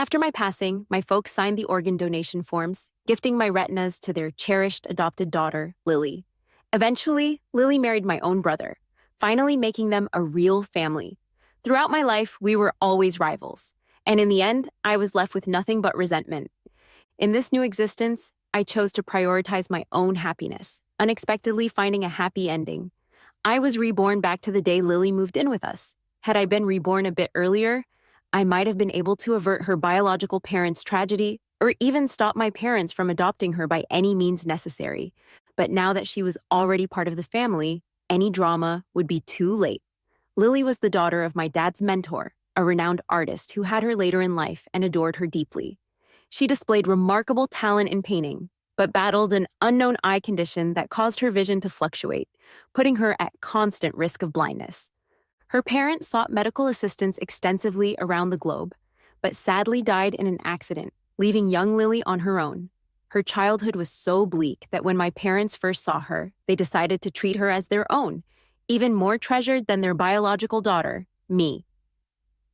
After my passing, my folks signed the organ donation forms, gifting my retinas to their cherished adopted daughter, Lily. Eventually, Lily married my own brother, finally making them a real family. Throughout my life, we were always rivals, and in the end, I was left with nothing but resentment. In this new existence, I chose to prioritize my own happiness, unexpectedly finding a happy ending. I was reborn back to the day Lily moved in with us. Had I been reborn a bit earlier, I might have been able to avert her biological parents' tragedy or even stop my parents from adopting her by any means necessary. But now that she was already part of the family, any drama would be too late. Lily was the daughter of my dad's mentor, a renowned artist who had her later in life and adored her deeply. She displayed remarkable talent in painting, but battled an unknown eye condition that caused her vision to fluctuate, putting her at constant risk of blindness. Her parents sought medical assistance extensively around the globe, but sadly died in an accident, leaving young Lily on her own. Her childhood was so bleak that when my parents first saw her, they decided to treat her as their own, even more treasured than their biological daughter, me.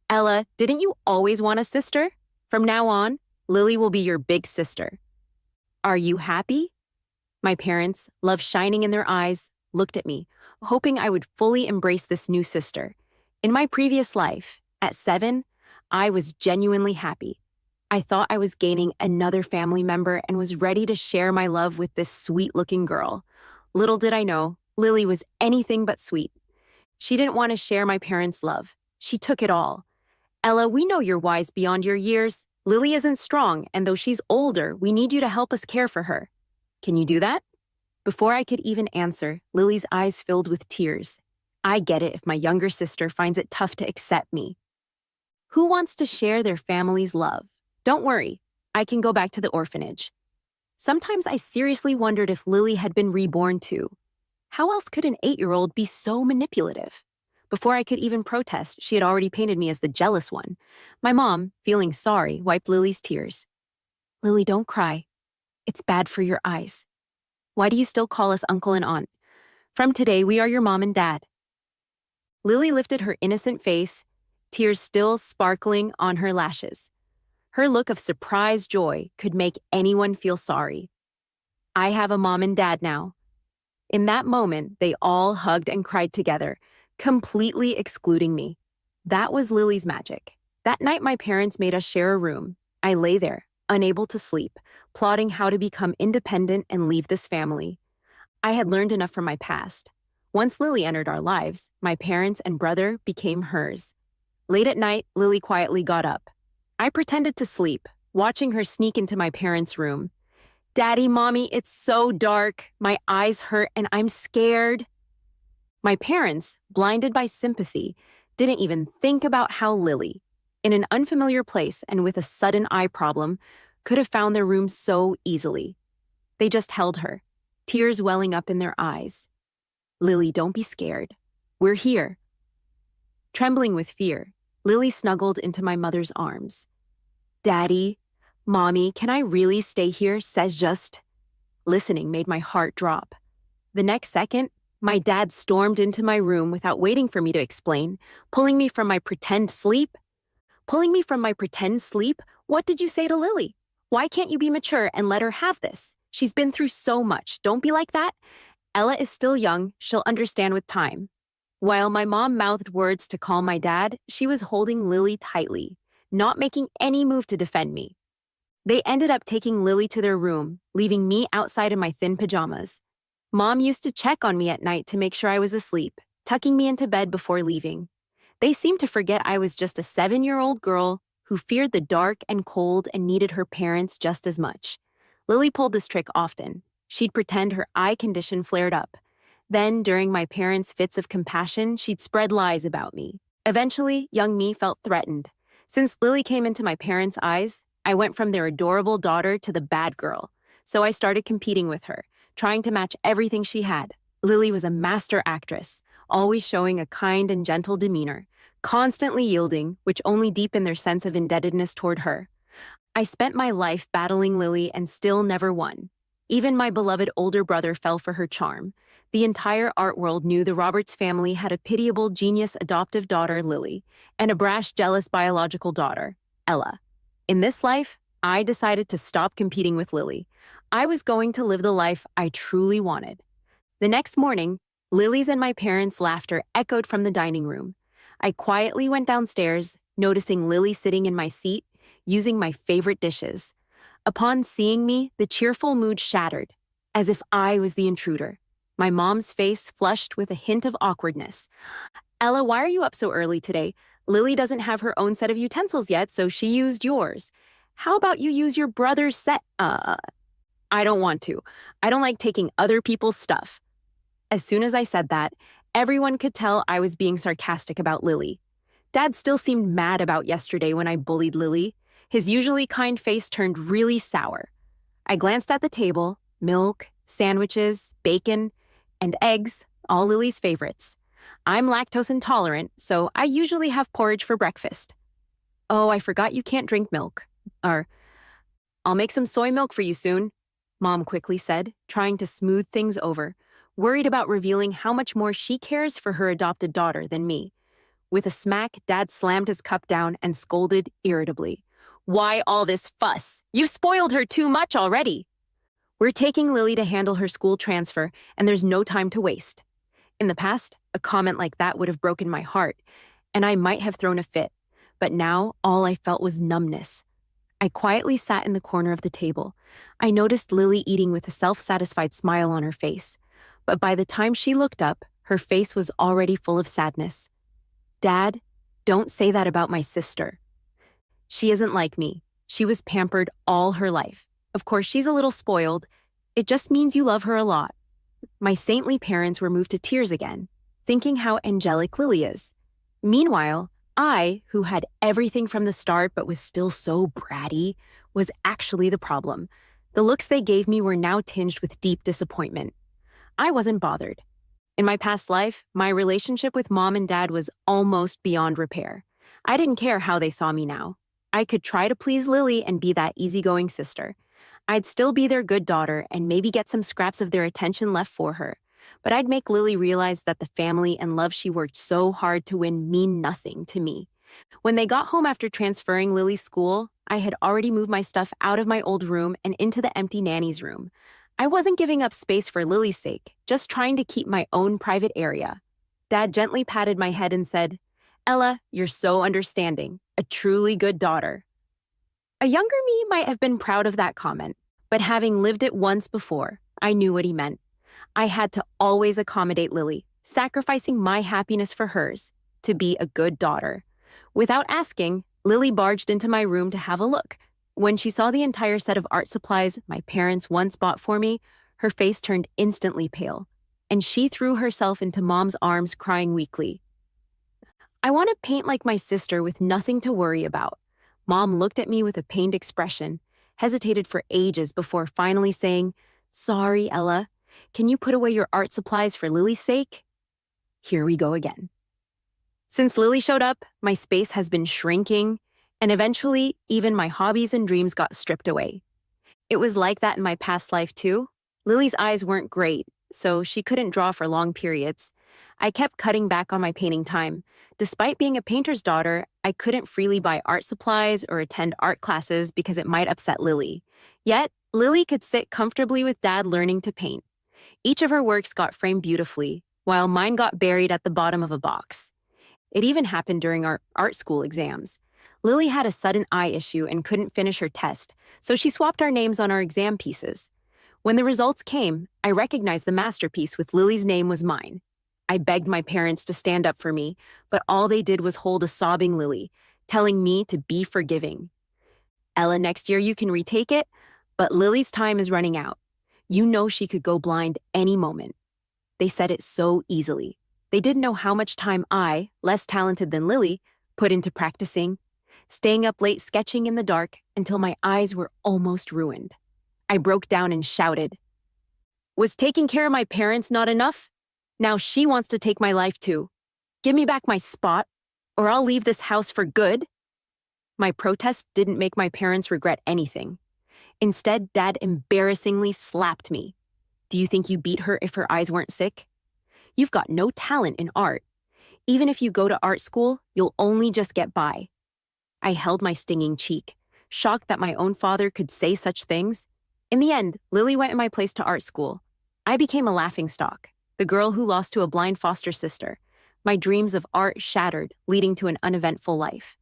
Ella, didn't you always want a sister? From now on, Lily will be your big sister. Are you happy? My parents, love shining in their eyes, looked at me, hoping I would fully embrace this new sister. In my previous life, at 7, I was genuinely happy. I thought I was gaining another family member and was ready to share my love with this sweet-looking girl. Little did I know, Lily was anything but sweet. She didn't want to share my parents' love. She took it all. Ella, we know you're wise beyond your years. Lily isn't strong, and though she's older, we need you to help us care for her. Can you do that? Before I could even answer, Lily's eyes filled with tears. I get it if my younger sister finds it tough to accept me. Who wants to share their family's love? Don't worry, I can go back to the orphanage. Sometimes I seriously wondered if Lily had been reborn too. How else could an 8-year-old be so manipulative? Before I could even protest, she had already painted me as the jealous one. My mom, feeling sorry, wiped Lily's tears. Lily, don't cry. It's bad for your eyes. Why do you still call us uncle and aunt? From today, we are your mom and dad. Lily lifted her innocent face, tears still sparkling on her lashes. Her look of surprised joy could make anyone feel sorry. I have a mom and dad now. In that moment, they all hugged and cried together, completely excluding me. That was Lily's magic. That night, my parents made us share a room. I lay there, unable to sleep, plotting how to become independent and leave this family. I had learned enough from my past. Once Lily entered our lives, my parents and brother became hers. Late at night, Lily quietly got up. I pretended to sleep, watching her sneak into my parents' room. Daddy, Mommy, it's so dark. My eyes hurt and I'm scared. My parents, blinded by sympathy, didn't even think about how Lily, in an unfamiliar place and with a sudden eye problem, could have found their room so easily. They just held her, tears welling up in their eyes. Lily, don't be scared. We're here. Trembling with fear, Lily snuggled into my mother's arms. Daddy, Mommy, can I really stay here? Says just. Listening made my heart drop. The next second, my dad stormed into my room without waiting for me to explain, pulling me from my pretend sleep. Pulling me from my pretend sleep? What did you say to Lily? Why can't you be mature and let her have this? She's been through so much. Don't be like that. Ella is still young. She'll understand with time. While my mom mouthed words to calm my dad, she was holding Lily tightly, not making any move to defend me. They ended up taking Lily to their room, leaving me outside in my thin pajamas. Mom used to check on me at night to make sure I was asleep, tucking me into bed before leaving. They seemed to forget I was just a 7-year-old girl who feared the dark and cold and needed her parents just as much. Lily pulled this trick often. She'd pretend her eye condition flared up. Then, during my parents' fits of compassion, she'd spread lies about me. Eventually, young me felt threatened. Since Lily came into my parents' eyes, I went from their adorable daughter to the bad girl. So I started competing with her, trying to match everything she had. Lily was a master actress, always showing a kind and gentle demeanor, constantly yielding, which only deepened their sense of indebtedness toward her. I spent my life battling Lily and still never won. Even my beloved older brother fell for her charm. The entire art world knew the Roberts family had a pitiable genius adoptive daughter, Lily, and a brash, jealous biological daughter, Ella. In this life, I decided to stop competing with Lily. I was going to live the life I truly wanted. The next morning, Lily's and my parents' laughter echoed from the dining room. I quietly went downstairs, noticing Lily sitting in my seat, using my favorite dishes. Upon seeing me, the cheerful mood shattered, as if I was the intruder. My mom's face flushed with a hint of awkwardness. Ella, why are you up so early today? Lily doesn't have her own set of utensils yet, so she used yours. How about you use your brother's set? I don't want to. I don't like taking other people's stuff. As soon as I said that, everyone could tell I was being sarcastic about Lily. Dad still seemed mad about yesterday when I bullied Lily. His usually kind face turned really sour. I glanced at the table: milk, sandwiches, bacon, and eggs, all Lily's favorites. I'm lactose intolerant, so I usually have porridge for breakfast. Oh, I forgot you can't drink milk. I'll make some soy milk for you soon, Mom quickly said, trying to smooth things over, worried about revealing how much more she cares for her adopted daughter than me. With a smack, Dad slammed his cup down and scolded irritably. Why all this fuss? You've spoiled her too much already. We're taking Lily to handle her school transfer, and there's no time to waste. In the past, a comment like that would have broken my heart, and I might have thrown a fit. But now, all I felt was numbness. I quietly sat in the corner of the table. I noticed Lily eating with a self-satisfied smile on her face. But by the time she looked up, her face was already full of sadness. Dad, don't say that about my sister. She isn't like me. She was pampered all her life. Of course, she's a little spoiled. It just means you love her a lot. My saintly parents were moved to tears again, thinking how angelic Lily is. Meanwhile, I, who had everything from the start but was still so bratty, was actually the problem. The looks they gave me were now tinged with deep disappointment. I wasn't bothered. In my past life, my relationship with Mom and Dad was almost beyond repair. I didn't care how they saw me now. I could try to please Lily and be that easygoing sister. I'd still be their good daughter and maybe get some scraps of their attention left for her. But I'd make Lily realize that the family and love she worked so hard to win mean nothing to me. When they got home after transferring Lily's school, I had already moved my stuff out of my old room and into the empty nanny's room. I wasn't giving up space for Lily's sake, just trying to keep my own private area. Dad gently patted my head and said, Ella, you're so understanding, a truly good daughter. A younger me might have been proud of that comment, but having lived it once before, I knew what he meant. I had to always accommodate Lily, sacrificing my happiness for hers, to be a good daughter. Without asking, Lily barged into my room to have a look. When she saw the entire set of art supplies my parents once bought for me, her face turned instantly pale, and she threw herself into Mom's arms, crying weakly. I want to paint like my sister with nothing to worry about. Mom looked at me with a pained expression, hesitated for ages before finally saying, Sorry, Ella. Can you put away your art supplies for Lily's sake? Here we go again. Since Lily showed up, my space has been shrinking, and eventually, even my hobbies and dreams got stripped away. It was like that in my past life, too. Lily's eyes weren't great, so she couldn't draw for long periods. I kept cutting back on my painting time. Despite being a painter's daughter, I couldn't freely buy art supplies or attend art classes because it might upset Lily. Yet, Lily could sit comfortably with Dad learning to paint. Each of her works got framed beautifully, while mine got buried at the bottom of a box. It even happened during our art school exams. Lily had a sudden eye issue and couldn't finish her test, so she swapped our names on our exam pieces. When the results came, I recognized the masterpiece with Lily's name was mine. I begged my parents to stand up for me, but all they did was hold a sobbing Lily, telling me to be forgiving. Ella, next year you can retake it, but Lily's time is running out. You know she could go blind any moment. They said it so easily. They didn't know how much time I, less talented than Lily, put into practicing, staying up late sketching in the dark until my eyes were almost ruined. I broke down and shouted, Was taking care of my parents not enough? Now she wants to take my life too. Give me back my spot, or I'll leave this house for good. My protest didn't make my parents regret anything. Instead, Dad embarrassingly slapped me. Do you think you beat her if her eyes weren't sick? You've got no talent in art. Even if you go to art school, you'll only just get by. I held my stinging cheek, shocked that my own father could say such things. In the end, Lily went in my place to art school. I became a laughingstock, the girl who lost to a blind foster sister. My dreams of art shattered, leading to an uneventful life.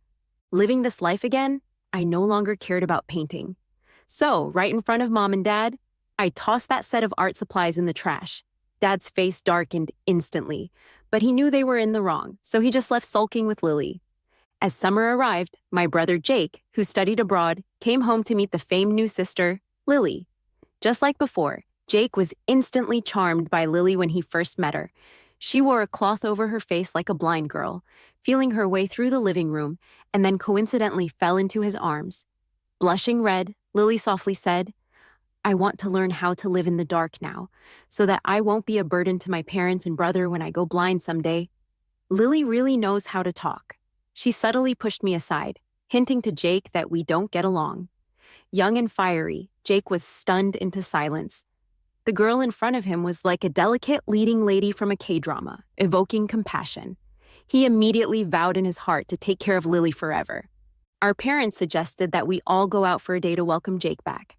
Living this life again, I no longer cared about painting. So, right in front of Mom and Dad, I tossed that set of art supplies in the trash. Dad's face darkened instantly, but he knew they were in the wrong, so he just left sulking with Lily. As summer arrived, my brother Jake, who studied abroad, came home to meet the famed new sister, Lily. Just like before, Jake was instantly charmed by Lily when he first met her. She wore a cloth over her face like a blind girl, feeling her way through the living room, and then coincidentally fell into his arms. Blushing red, Lily softly said, "I want to learn how to live in the dark now, so that I won't be a burden to my parents and brother when I go blind someday." Lily really knows how to talk. She subtly pushed me aside, hinting to Jake that we don't get along. Young and fiery, Jake was stunned into silence. The girl in front of him was like a delicate leading lady from a K-drama, evoking compassion. He immediately vowed in his heart to take care of Lily forever. Our parents suggested that we all go out for a day to welcome Jake back.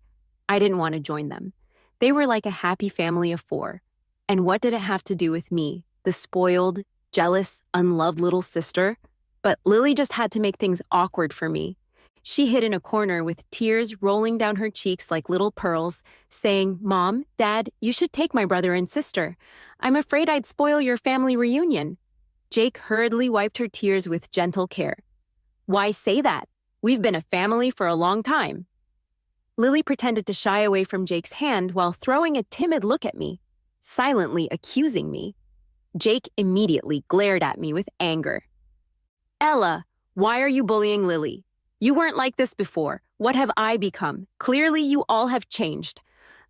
I didn't want to join them. They were like a happy family of four. And what did it have to do with me, the spoiled, jealous, unloved little sister? But Lily just had to make things awkward for me. She hid in a corner with tears rolling down her cheeks like little pearls, saying, "Mom, Dad, you should take my brother and sister. I'm afraid I'd spoil your family reunion." Jake hurriedly wiped her tears with gentle care. "Why say that? We've been a family for a long time." Lily pretended to shy away from Jake's hand while throwing a timid look at me, silently accusing me. Jake immediately glared at me with anger. "Ella, why are you bullying Lily? You weren't like this before. What have I become? Clearly you all have changed.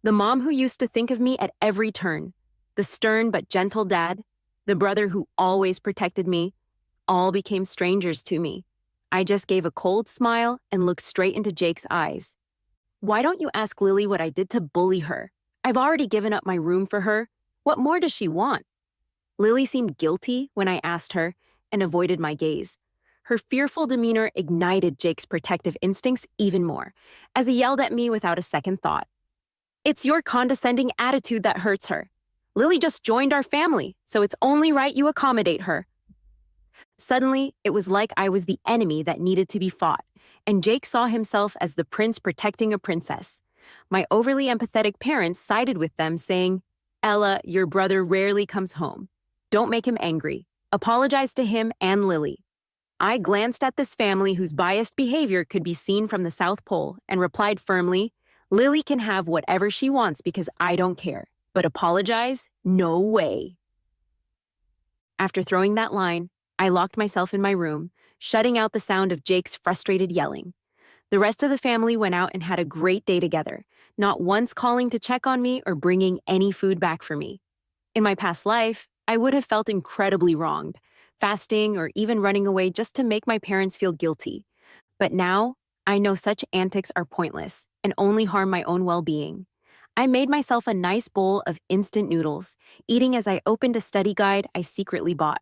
The mom who used to think of me at every turn, the stern but gentle dad, the brother who always protected me, all became strangers to me." I just gave a cold smile and looked straight into Jake's eyes. "Why don't you ask Lily what I did to bully her? I've already given up my room for her. What more does she want?" Lily seemed guilty when I asked her and avoided my gaze. Her fearful demeanor ignited Jake's protective instincts even more, as he yelled at me without a second thought. "It's your condescending attitude that hurts her. Lily just joined our family, so it's only right you accommodate her." Suddenly, it was like I was the enemy that needed to be fought, and Jake saw himself as the prince protecting a princess. My overly empathetic parents sided with them, saying, "Ella, your brother rarely comes home. Don't make him angry. Apologize to him and Lily." I glanced at this family whose biased behavior could be seen from the South Pole and replied firmly, "Lily can have whatever she wants because I don't care. But apologize? No way." After throwing that line, I locked myself in my room, shutting out the sound of Jake's frustrated yelling. The rest of the family went out and had a great day together, not once calling to check on me or bringing any food back for me. In my past life, I would have felt incredibly wronged, fasting or even running away just to make my parents feel guilty. But now, I know such antics are pointless and only harm my own well-being. I made myself a nice bowl of instant noodles, eating as I opened a study guide I secretly bought.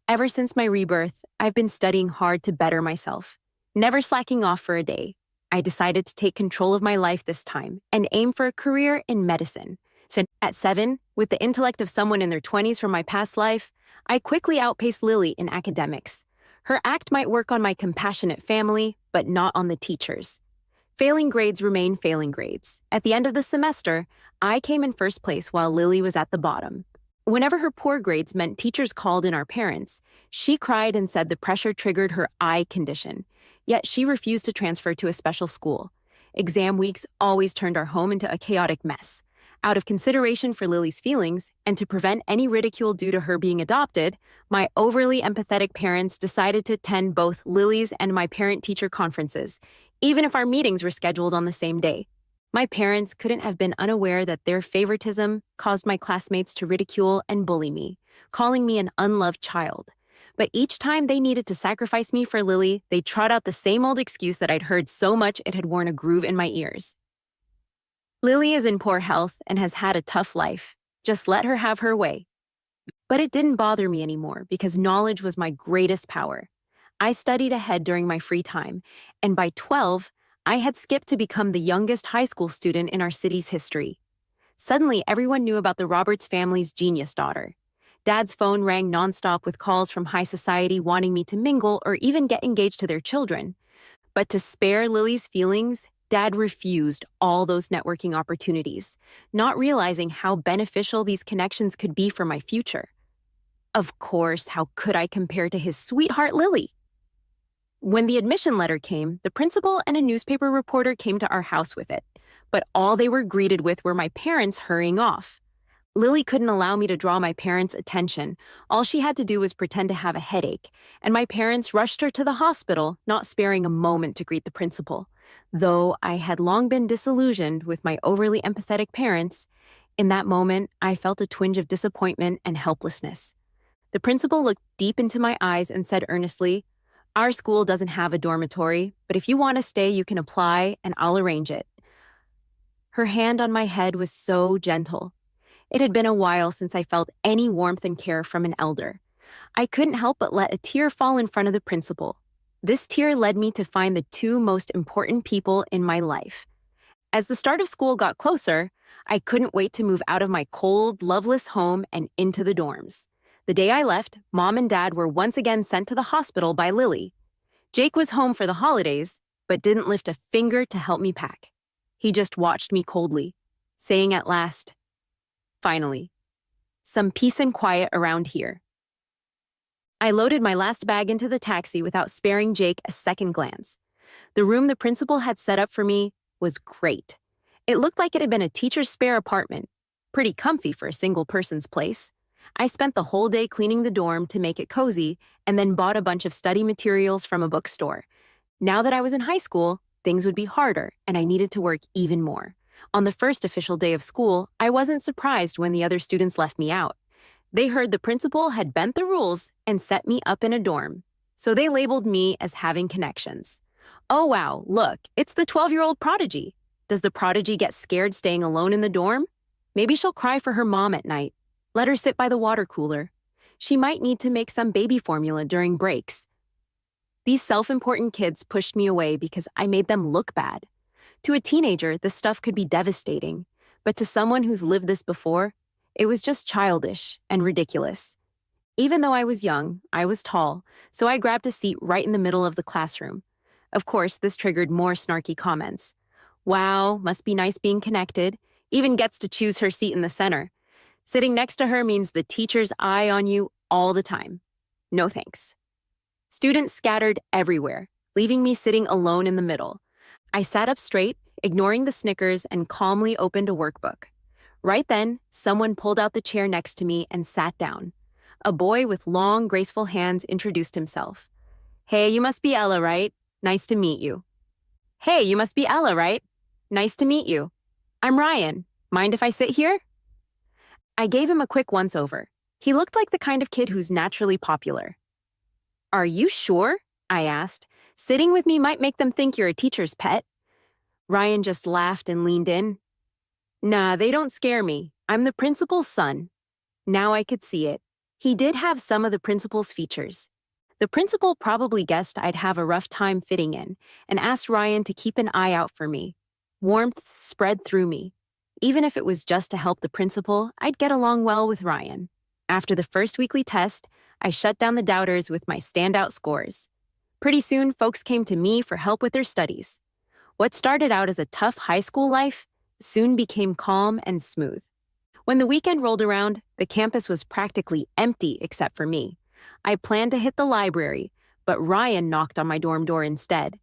Ever since my rebirth, I've been studying hard to better myself, never slacking off for a day. I decided to take control of my life this time and aim for a career in medicine. So at 7, with the intellect of someone in their 20s from my past life, I quickly outpaced Lily in academics. Her act might work on my compassionate family, but not on the teachers. Failing grades remain failing grades. At the end of the semester, I came in first place while Lily was at the bottom. Whenever her poor grades meant teachers called in our parents, she cried and said the pressure triggered her eye condition. Yet she refused to transfer to a special school. Exam weeks always turned our home into a chaotic mess. Out of consideration for Lily's feelings, and to prevent any ridicule due to her being adopted, my overly empathetic parents decided to attend both Lily's and my parent-teacher conferences, even if our meetings were scheduled on the same day. My parents couldn't have been unaware that their favoritism caused my classmates to ridicule and bully me, calling me an unloved child. But each time they needed to sacrifice me for Lily, they trot out the same old excuse that I'd heard so much it had worn a groove in my ears. "Lily is in poor health and has had a tough life. Just let her have her way." But it didn't bother me anymore because knowledge was my greatest power. I studied ahead during my free time, and by 12, I had skipped to become the youngest high school student in our city's history. Suddenly, everyone knew about the Roberts family's genius daughter. Dad's phone rang nonstop with calls from high society wanting me to mingle or even get engaged to their children. But to spare Lily's feelings, Dad refused all those networking opportunities, not realizing how beneficial these connections could be for my future. Of course, how could I compare to his sweetheart Lily? When the admission letter came, the principal and a newspaper reporter came to our house with it, but all they were greeted with were my parents hurrying off. Lily couldn't allow me to draw my parents' attention. All she had to do was pretend to have a headache, and my parents rushed her to the hospital, not sparing a moment to greet the principal. Though I had long been disillusioned with my overly empathetic parents, in that moment, I felt a twinge of disappointment and helplessness. The principal looked deep into my eyes and said earnestly, "Our school doesn't have a dormitory, but if you want to stay, you can apply, and I'll arrange it." Her hand on my head was so gentle. It had been a while since I felt any warmth and care from an elder. I couldn't help but let a tear fall in front of the principal. This tear led me to find the two most important people in my life. As the start of school got closer, I couldn't wait to move out of my cold, loveless home and into the dorms. The day I left, Mom and Dad were once again sent to the hospital by Lily. Jake was home for the holidays, but didn't lift a finger to help me pack. He just watched me coldly, saying at last, "Finally, some peace and quiet around here." I loaded my last bag into the taxi without sparing Jake a second glance. The room the principal had set up for me was great. It looked like it had been a teacher's spare apartment, pretty comfy for a single person's place. I spent the whole day cleaning the dorm to make it cozy and then bought a bunch of study materials from a bookstore. Now that I was in high school, things would be harder and I needed to work even more. On the first official day of school, I wasn't surprised when the other students left me out. They heard the principal had bent the rules and set me up in a dorm, so they labeled me as having connections. "Oh wow, look, it's the 12-year-old prodigy. Does the prodigy get scared staying alone in the dorm? Maybe she'll cry for her mom at night. Let her sit by the water cooler. She might need to make some baby formula during breaks." These self-important kids pushed me away because I made them look bad. To a teenager, this stuff could be devastating, but to someone who's lived this before, it was just childish and ridiculous. Even though I was young, I was tall, so I grabbed a seat right in the middle of the classroom. Of course, this triggered more snarky comments. "Wow, must be nice being connected. Even gets to choose her seat in the center. Sitting next to her means the teacher's eye on you all the time. No thanks." Students scattered everywhere, leaving me sitting alone in the middle. I sat up straight, ignoring the snickers, and calmly opened a workbook. Right then, someone pulled out the chair next to me and sat down. A boy with long, graceful hands introduced himself. "Hey, you must be Ella, right? Nice to meet you." "Hey, you must be Ella, right? Nice to meet you. I'm Ryan. Mind if I sit here?" I gave him a quick once-over. He looked like the kind of kid who's naturally popular. "Are you sure?" I asked. "Sitting with me might make them think you're a teacher's pet." Ryan just laughed and leaned in. "Nah, they don't scare me. I'm the principal's son." Now I could see it. He did have some of the principal's features. The principal probably guessed I'd have a rough time fitting in and asked Ryan to keep an eye out for me. Warmth spread through me. Even if it was just to help the principal, I'd get along well with Ryan. After the first weekly test, I shut down the doubters with my standout scores. Pretty soon, folks came to me for help with their studies. What started out as a tough high school life soon became calm and smooth. When the weekend rolled around, the campus was practically empty except for me. I planned to hit the library, but Ryan knocked on my dorm door instead.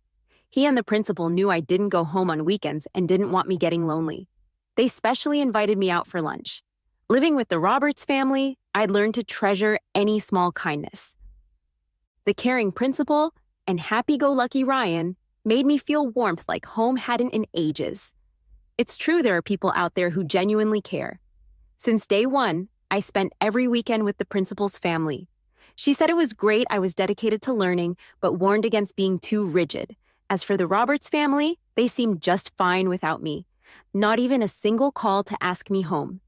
He and the principal knew I didn't go home on weekends and didn't want me getting lonely. They specially invited me out for lunch. Living with the Roberts family, I'd learned to treasure any small kindness. The caring principal and happy-go-lucky Ryan made me feel warmth like home hadn't in ages. It's true there are people out there who genuinely care. Since day one, I spent every weekend with the principal's family. She said it was great I was dedicated to learning, but warned against being too rigid. As for the Roberts family, they seemed just fine without me. Not even a single call to ask me home.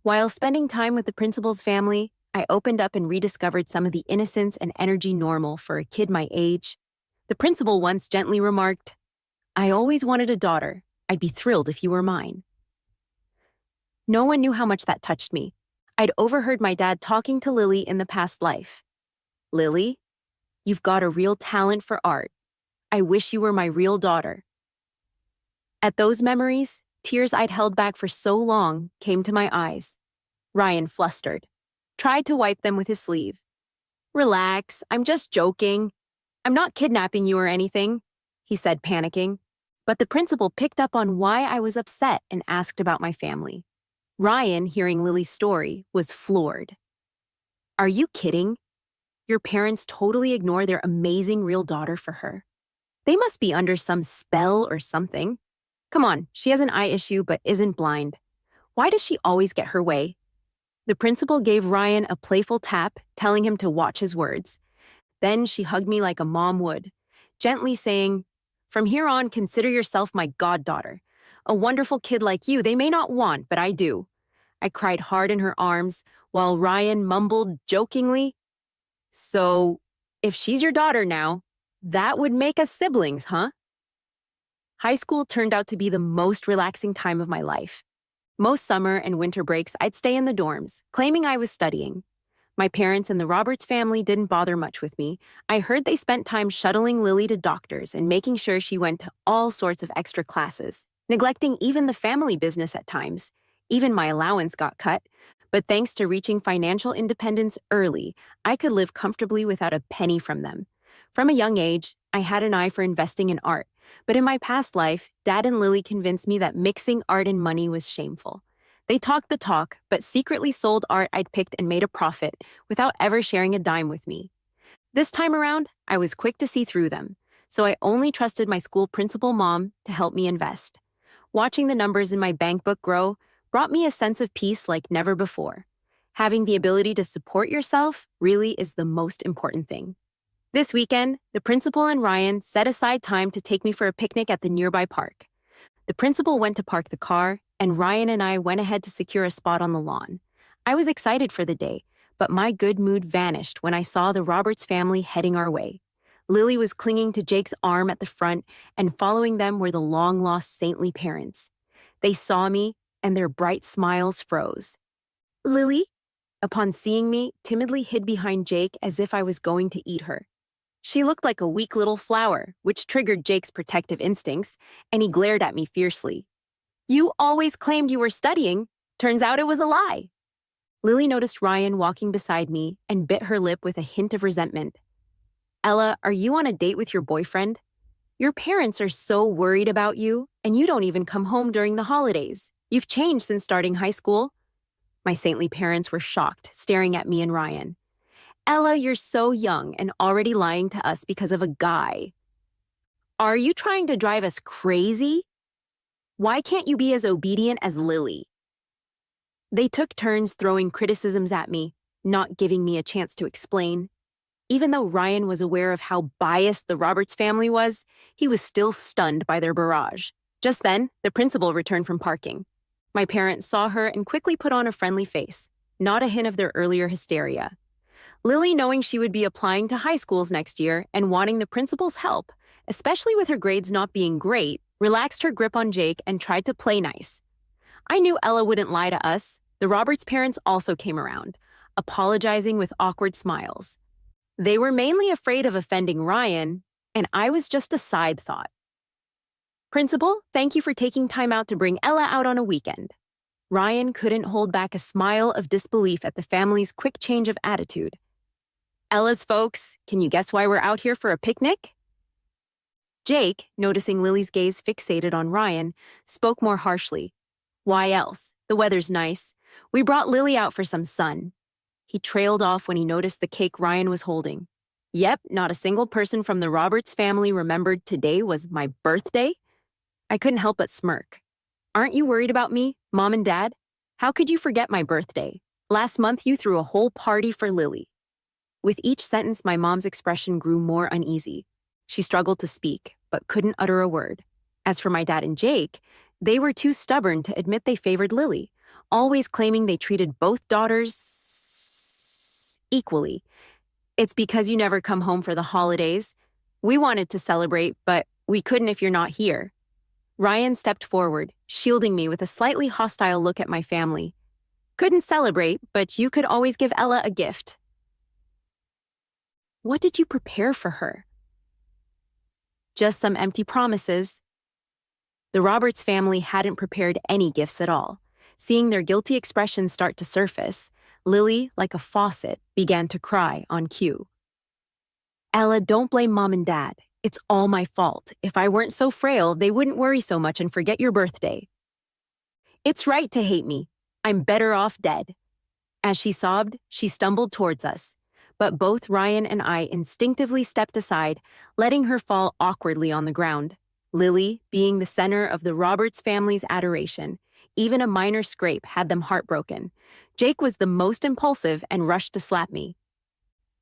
While spending time with the principal's family, I opened up and rediscovered some of the innocence and energy normal for a kid my age. The principal once gently remarked, I always wanted a daughter. I'd be thrilled if you were mine. No one knew how much that touched me. I'd overheard my dad talking to Lily in the past life. Lily, you've got a real talent for art. I wish you were my real daughter. At those memories, tears I'd held back for so long came to my eyes. Ryan flustered, tried to wipe them with his sleeve. Relax, I'm just joking. I'm not kidnapping you or anything, he said, panicking. But the principal picked up on why I was upset and asked about my family. Ryan, hearing Lily's story, was floored. Are you kidding? Your parents totally ignore their amazing real daughter for her. They must be under some spell or something. Come on, she has an eye issue but isn't blind. Why does she always get her way? The principal gave Ryan a playful tap, telling him to watch his words. Then she hugged me like a mom would, gently saying, "From here on, consider yourself my goddaughter. A wonderful kid like you they may not want, but I do." I cried hard in her arms, while Ryan mumbled jokingly, "So, if she's your daughter now, that would make us siblings, huh?" High school turned out to be the most relaxing time of my life. Most summer and winter breaks, I'd stay in the dorms, claiming I was studying. My parents and the Roberts family didn't bother much with me. I heard they spent time shuttling Lily to doctors and making sure she went to all sorts of extra classes, neglecting even the family business at times. Even my allowance got cut. But thanks to reaching financial independence early, I could live comfortably without a penny from them. From a young age, I had an eye for investing in art. But in my past life, Dad and Lily convinced me that mixing art and money was shameful. They talked the talk, but secretly sold art I'd picked and made a profit without ever sharing a dime with me. This time around, I was quick to see through them, so I only trusted my school principal mom to help me invest. Watching the numbers in my bank book grow brought me a sense of peace like never before. Having the ability to support yourself really is the most important thing. This weekend, the principal and Ryan set aside time to take me for a picnic at the nearby park. The principal went to park the car, and Ryan and I went ahead to secure a spot on the lawn. I was excited for the day, but my good mood vanished when I saw the Roberts family heading our way. Lily was clinging to Jake's arm at the front, and following them were the long-lost saintly parents. They saw me, and their bright smiles froze. Lily, upon seeing me, timidly hid behind Jake as if I was going to eat her. She looked like a weak little flower, which triggered Jake's protective instincts, and he glared at me fiercely. You always claimed you were studying. Turns out it was a lie. Lily noticed Ryan walking beside me and bit her lip with a hint of resentment. Ella, are you on a date with your boyfriend? Your parents are so worried about you, and you don't even come home during the holidays. You've changed since starting high school. My saintly parents were shocked, staring at me and Ryan. Ella, you're so young and already lying to us because of a guy. Are you trying to drive us crazy? Why can't you be as obedient as Lily? They took turns throwing criticisms at me, not giving me a chance to explain. Even though Ryan was aware of how biased the Roberts family was, he was still stunned by their barrage. Just then, the principal returned from parking. My parents saw her and quickly put on a friendly face, not a hint of their earlier hysteria. Lily, knowing she would be applying to high schools next year and wanting the principal's help, especially with her grades not being great, relaxed her grip on Jake and tried to play nice. I knew Ella wouldn't lie to us. The Roberts parents also came around, apologizing with awkward smiles. They were mainly afraid of offending Ryan, and I was just a side thought. Principal, thank you for taking time out to bring Ella out on a weekend. Ryan couldn't hold back a smile of disbelief at the family's quick change of attitude. Ella's folks, can you guess why we're out here for a picnic? Jake, noticing Lily's gaze fixated on Ryan, spoke more harshly. Why else? The weather's nice. We brought Lily out for some sun. He trailed off when he noticed the cake Ryan was holding. Yep, not a single person from the Roberts family remembered today was my birthday. I couldn't help but smirk. Aren't you worried about me, Mom and Dad? How could you forget my birthday? Last month you threw a whole party for Lily. With each sentence, my mom's expression grew more uneasy. She struggled to speak, but couldn't utter a word. As for my dad and Jake, they were too stubborn to admit they favored Lily, always claiming they treated both daughters equally. It's because you never come home for the holidays. We wanted to celebrate, but We couldn't if you're not here. Ryan stepped forward, shielding me with a slightly hostile look at my family. Couldn't celebrate, but you could always give Ella a gift. What did you prepare for her? Just some empty promises. The Roberts family hadn't prepared any gifts at all. Seeing their guilty expressions start to surface, Lily, like a faucet, began to cry on cue. Ella, don't blame Mom and Dad. It's all my fault. If I weren't so frail, they wouldn't worry so much and forget your birthday. It's right to hate me. I'm better off dead. As she sobbed, she stumbled towards us, but both Ryan and I instinctively stepped aside, letting her fall awkwardly on the ground. Lily, being the center of the Roberts family's adoration, even a minor scrape had them heartbroken. Jake was the most impulsive and rushed to slap me.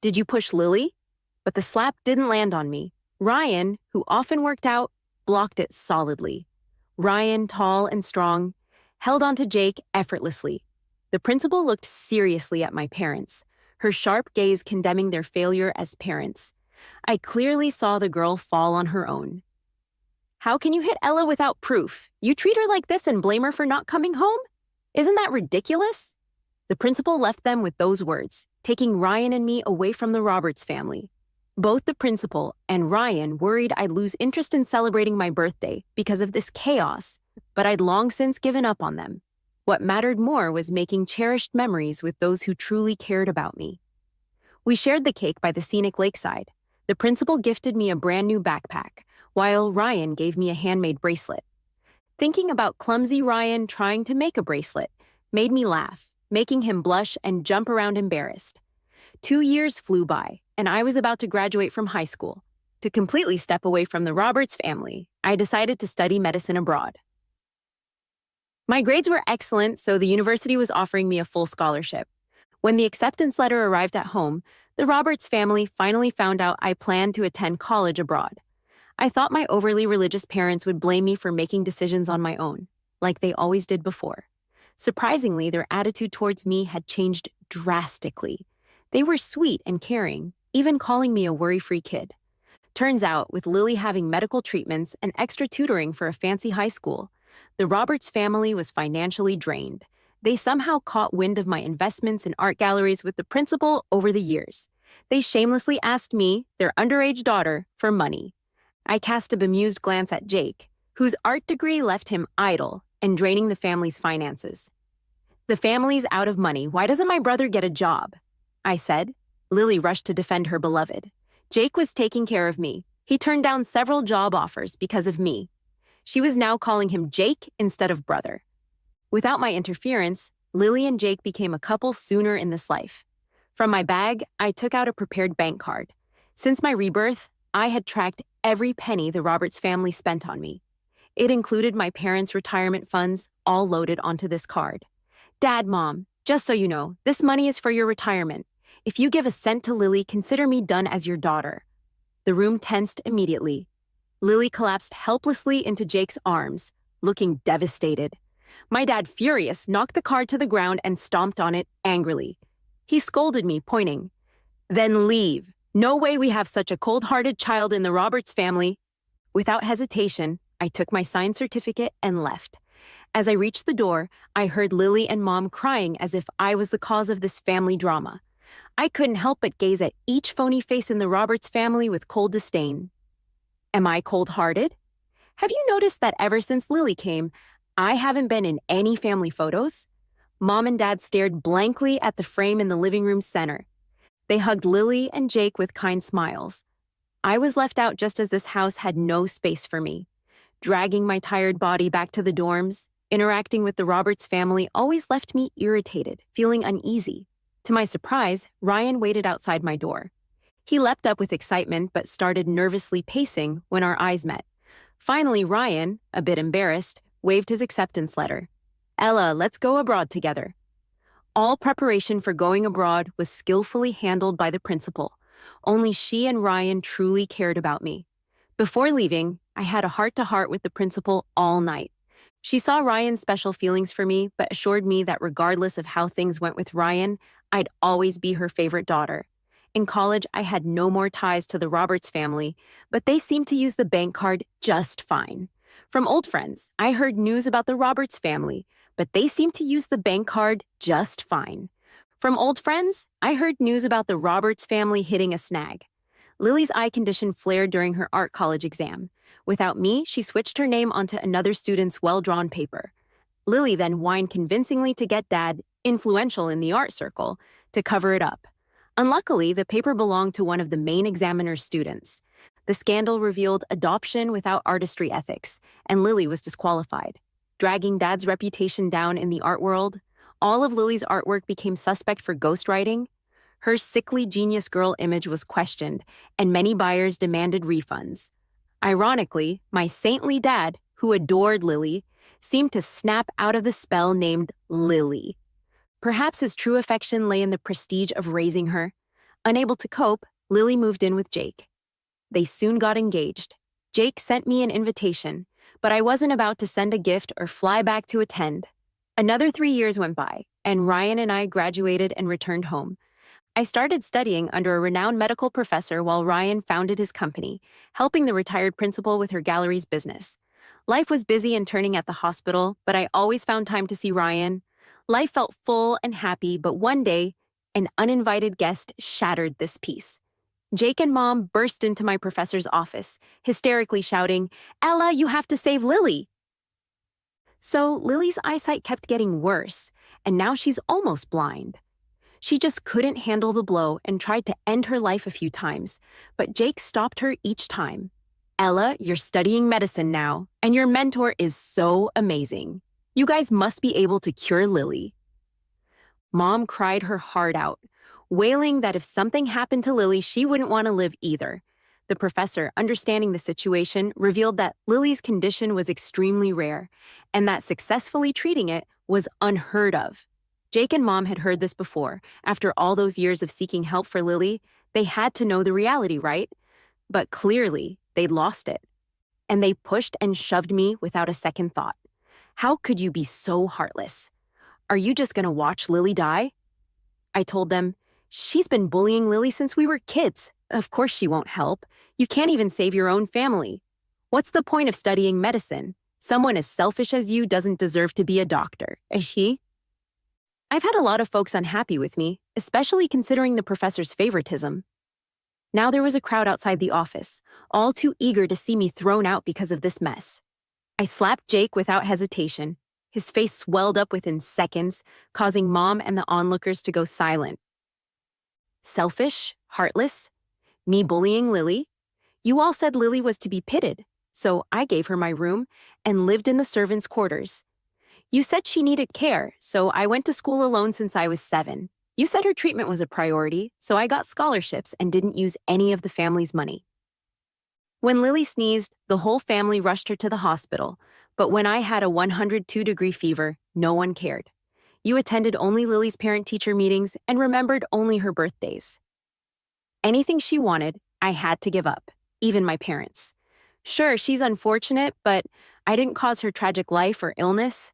Did you push Lily? But the slap didn't land on me. Ryan, who often worked out, blocked it solidly. Ryan, tall and strong, held onto Jake effortlessly. The principal looked seriously at my parents, her sharp gaze condemning their failure as parents. I clearly saw the girl fall on her own. How can you hit Ella without proof? You treat her like this and blame her for not coming home? Isn't that ridiculous? The principal left them with those words, taking Ryan and me away from the Roberts family. Both the principal and Ryan worried I'd lose interest in celebrating my birthday because of this chaos, but I'd long since given up on them. What mattered more was making cherished memories with those who truly cared about me. We shared the cake by the scenic lakeside. The principal gifted me a brand new backpack, while Ryan gave me a handmade bracelet. Thinking about clumsy Ryan trying to make a bracelet made me laugh, making him blush and jump around embarrassed. 2 years flew by, and I was about to graduate from high school. To completely step away from the Roberts family, I decided to study medicine abroad. My grades were excellent, so the university was offering me a full scholarship. When the acceptance letter arrived at home, the Roberts family finally found out I planned to attend college abroad. I thought my overly religious parents would blame me for making decisions on my own, like they always did before. Surprisingly, their attitude towards me had changed drastically. They were sweet and caring, even calling me a worry-free kid. Turns out, with Lily having medical treatments and extra tutoring for a fancy high school, the Roberts family was financially drained. They somehow caught wind of my investments in art galleries with the principal over the years. They shamelessly asked me, their underage daughter, for money. I cast a bemused glance at Jake, whose art degree left him idle and draining the family's finances. The family's out of money. Why doesn't my brother get a job? I said. Lily rushed to defend her beloved. Jake was taking care of me. He turned down several job offers because of me. She was now calling him Jake instead of brother. Without my interference, Lily and Jake became a couple sooner in this life. From my bag, I took out a prepared bank card. Since my rebirth, I had tracked every penny the Roberts family spent on me. It included my parents' retirement funds, all loaded onto this card. Dad, Mom, just so you know, this money is for your retirement. If you give a cent to Lily, consider me done as your daughter. The room tensed immediately. Lily collapsed helplessly into Jake's arms, looking devastated. My dad, furious, knocked the card to the ground and stomped on it angrily. He scolded me, pointing. Then leave. No way we have such a cold-hearted child in the Roberts family. Without hesitation, I took my signed certificate and left. As I reached the door, I heard Lily and Mom crying as if I was the cause of this family drama. I couldn't help but gaze at each phony face in the Roberts family with cold disdain. Am I cold-hearted? Have you noticed that ever since Lily came, I haven't been in any family photos? Mom and Dad stared blankly at the frame in the living room center. They hugged Lily and Jake with kind smiles. I was left out just as this house had no space for me. Dragging my tired body back to the dorms, interacting with the Roberts family always left me irritated, feeling uneasy. To my surprise, Ryan waited outside my door. He leapt up with excitement but started nervously pacing when our eyes met. Finally, Ryan, a bit embarrassed, waved his acceptance letter. Ella, let's go abroad together. All preparation for going abroad was skillfully handled by the principal. Only she and Ryan truly cared about me. Before leaving, I had a heart-to-heart with the principal all night. She saw Ryan's special feelings for me, but assured me that regardless of how things went with Ryan, I'd always be her favorite daughter. In college, I had no more ties to the Roberts family, but they seemed to use the bank card just fine. From old friends, I heard news about the Roberts family, but they seemed to use the bank card just fine. From old friends, I heard news about the Roberts family hitting a snag. Lily's eye condition flared during her art college exam. Without me, she switched her name onto another student's well-drawn paper. Lily then whined convincingly to get Dad, influential in the art circle, to cover it up. Unluckily, the paper belonged to one of the main examiner's students. The scandal revealed adoption without artistry ethics, and Lily was disqualified. Dragging Dad's reputation down in the art world, all of Lily's artwork became suspect for ghostwriting. Her sickly genius girl image was questioned, and many buyers demanded refunds. Ironically, my saintly dad, who adored Lily, seemed to snap out of the spell named Lily. Perhaps his true affection lay in the prestige of raising her. Unable to cope, Lily moved in with Jake. They soon got engaged. Jake sent me an invitation, but I wasn't about to send a gift or fly back to attend. Another 3 years went by, and Ryan and I graduated and returned home. I started studying under a renowned medical professor while Ryan founded his company, helping the retired principal with her gallery's business. Life was busy and turning at the hospital, but I always found time to see Ryan. Life felt full and happy, but one day, an uninvited guest shattered this peace. Jake and Mom burst into my professor's office, hysterically shouting, "Ella, you have to save Lily!" So Lily's eyesight kept getting worse, and now she's almost blind. She just couldn't handle the blow and tried to end her life a few times, but Jake stopped her each time. "Ella, you're studying medicine now, and your mentor is so amazing. You guys must be able to cure Lily." Mom cried her heart out, wailing that if something happened to Lily, she wouldn't want to live either. The professor, understanding the situation, revealed that Lily's condition was extremely rare, and that successfully treating it was unheard of. Jake and Mom had heard this before. After all those years of seeking help for Lily, they had to know the reality, right? But clearly, they'd lost it. And they pushed and shoved me without a second thought. "How could you be so heartless? Are you just going to watch Lily die?" I told them, "She's been bullying Lily since we were kids. Of course she won't help. You can't even save your own family. What's the point of studying medicine? Someone as selfish as you doesn't deserve to be a doctor, is she?" I've had a lot of folks unhappy with me, especially considering the professor's favoritism. Now there was a crowd outside the office, all too eager to see me thrown out because of this mess. I slapped Jake without hesitation. His face swelled up within seconds, causing Mom and the onlookers to go silent. Selfish? Heartless? Me bullying Lily? You all said Lily was to be pitted, so I gave her my room and lived in the servants' quarters. You said she needed care, so I went to school alone since I was 7. You said her treatment was a priority, so I got scholarships and didn't use any of the family's money. When Lily sneezed, the whole family rushed her to the hospital, but when I had a 102-degree fever, no one cared. You attended only Lily's parent-teacher meetings and remembered only her birthdays. Anything she wanted, I had to give up, even my parents. Sure, she's unfortunate, but I didn't cause her tragic life or illness.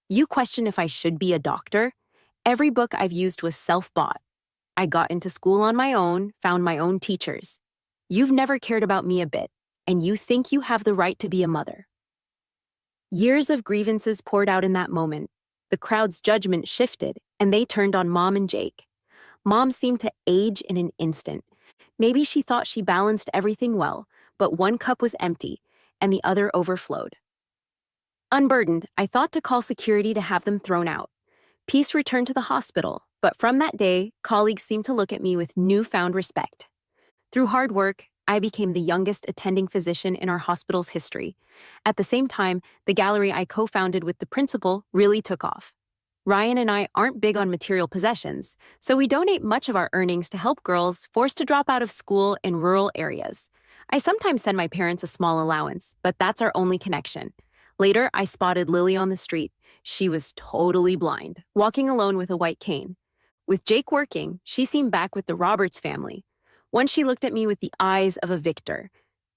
You question if I should be a doctor? Every book I've used was self-bought. I got into school on my own, found my own teachers. You've never cared about me a bit, and you think you have the right to be a mother. Years of grievances poured out in that moment. The crowd's judgment shifted, and they turned on Mom and Jake. Mom seemed to age in an instant. Maybe she thought she balanced everything well, but one cup was empty, and the other overflowed. Unburdened, I thought to call security to have them thrown out. Peace returned to the hospital, but from that day, colleagues seemed to look at me with newfound respect. Through hard work, I became the youngest attending physician in our hospital's history. At the same time, the gallery I co-founded with the principal really took off. Ryan and I aren't big on material possessions, so we donate much of our earnings to help girls forced to drop out of school in rural areas. I sometimes send my parents a small allowance, but that's our only connection. Later, I spotted Lily on the street. She was totally blind, walking alone with a white cane. With Jake working, she seemed back with the Roberts family. Once she looked at me with the eyes of a victor.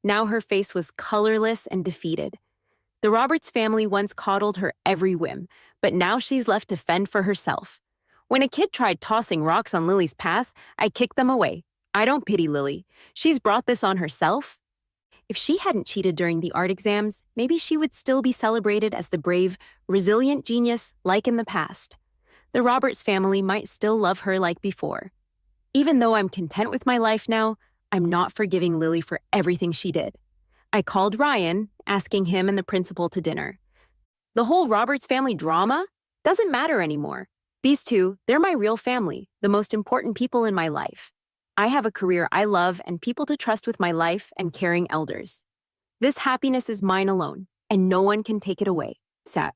Now her face was colorless and defeated. The Roberts family once coddled her every whim, but now she's left to fend for herself. When a kid tried tossing rocks on Lily's path, I kicked them away. I don't pity Lily. She's brought this on herself. If she hadn't cheated during the art exams, maybe she would still be celebrated as the brave, resilient genius like in the past. The Roberts family might still love her like before. Even though I'm content with my life now, I'm not forgiving Lily for everything she did. I called Ryan, asking him and the principal to dinner. The whole Roberts family drama doesn't matter anymore. These two, they're my real family, the most important people in my life. I have a career I love and people to trust with my life and caring elders. This happiness is mine alone, and no one can take it away. Sat.